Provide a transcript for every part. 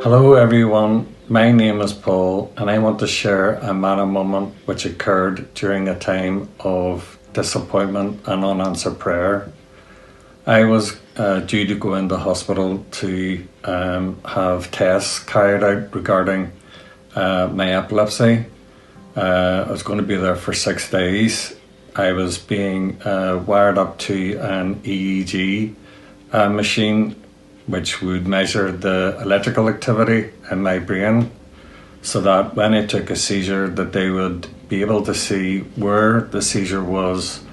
Hello everyone, my name is Paul and I want to share a Manna moment which occurred during a time of disappointment and unanswered prayer. I was due to go into hospital to have tests carried out regarding my epilepsy. I was going to be there for 6 days. I was being wired up to an EEG machine which would measure the electrical activity in my brain so that when I took a seizure that they would be able to see where the seizure was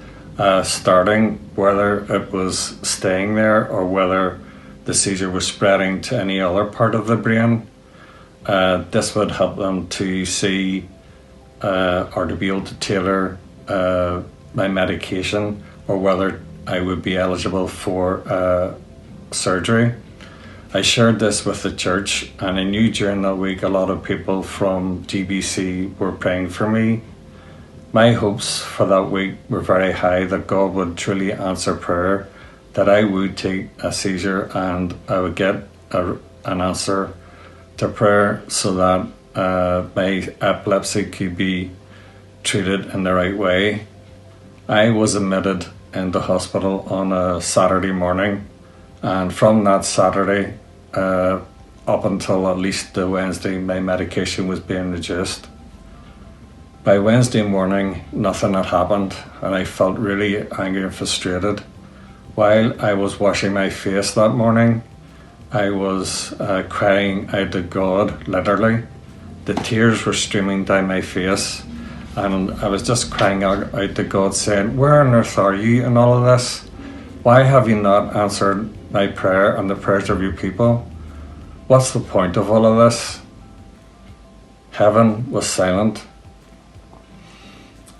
starting, whether it was staying there or whether the seizure was spreading to any other part of the brain. This would help them to see or to be able to tailor my medication or whether I would be eligible for surgery. I shared this with the church and I knew during that week a lot of people from GBC were praying for me. My hopes for that week were very high that God would truly answer prayer, that I would take a seizure and I would get an answer to prayer so that my epilepsy could be treated in the right way. I was admitted in the hospital on a Saturday morning, and from that Saturday up until at least the Wednesday, my medication was being reduced. By Wednesday morning, nothing had happened and I felt really angry and frustrated. While I was washing my face that morning, I was crying out to God, literally. The tears were streaming down my face and I was just crying out to God saying, where on earth are you in all of this? Why have you not answered my prayer and the prayers of your people? What's the point of all of this? Heaven was silent.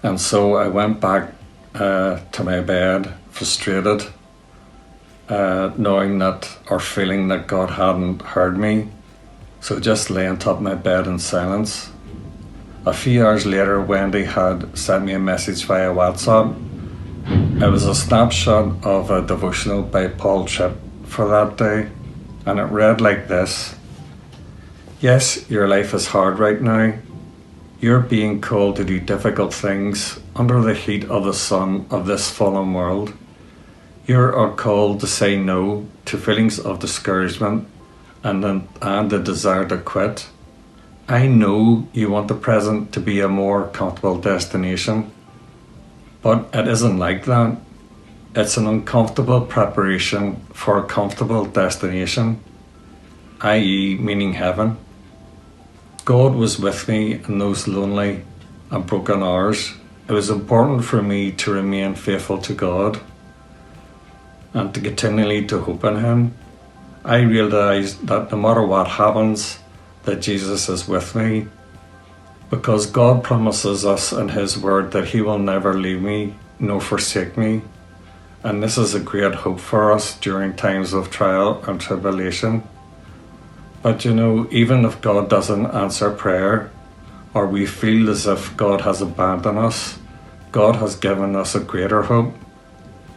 And so I went back to my bed, frustrated, knowing that or feeling that God hadn't heard me. So just lay on top of my bed in silence. A few hours later, Wendy had sent me a message via WhatsApp. It was a snapshot of a devotional by Paul Tripp for that day, and it read like this: yes, your life is hard right now. You're being called to do difficult things under the heat of the sun of this fallen world. You're called to say no to feelings of discouragement and the desire to quit. I know you want the present to be a more comfortable destination, but it isn't like that. It's an uncomfortable preparation for a comfortable destination, i.e. meaning heaven. God was with me in those lonely and broken hours. It was important for me to remain faithful to God and to continually to hope in Him. I realized that no matter what happens, that Jesus is with me, because God promises us in His word that He will never leave me nor forsake me. And this is a great hope for us during times of trial and tribulation. But you know, even if God doesn't answer prayer, or we feel as if God has abandoned us, God has given us a greater hope,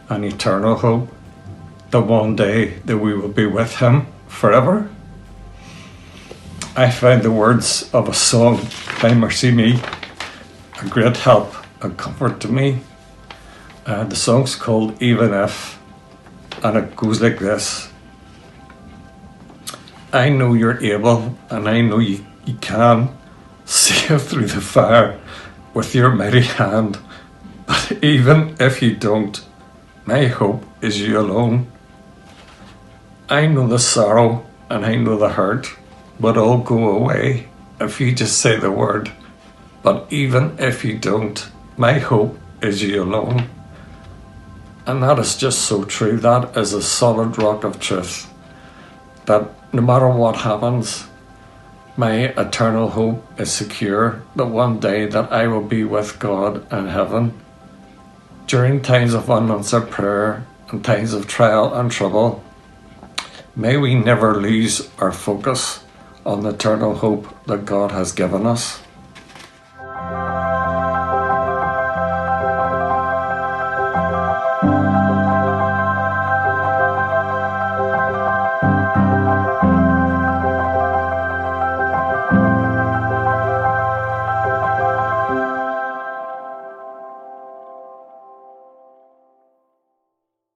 an eternal hope, that one day that we will be with Him forever. I found the words of a song by Mercy Me a great help and comfort to me. The song's called Even If, and it goes like this: I know you're able, and I know you can sail through the fire with your mighty hand. But even if you don't, my hope is you alone. I know the sorrow and I know the hurt would all go away if you just say the word. But even if you don't, my hope is you alone. And that is just so true. That is a solid rock of truth, that no matter what happens, my eternal hope is secure, that one day that I will be with God in heaven. During times of unanswered prayer and times of trial and trouble, may we never lose our focus on the eternal hope that God has given us.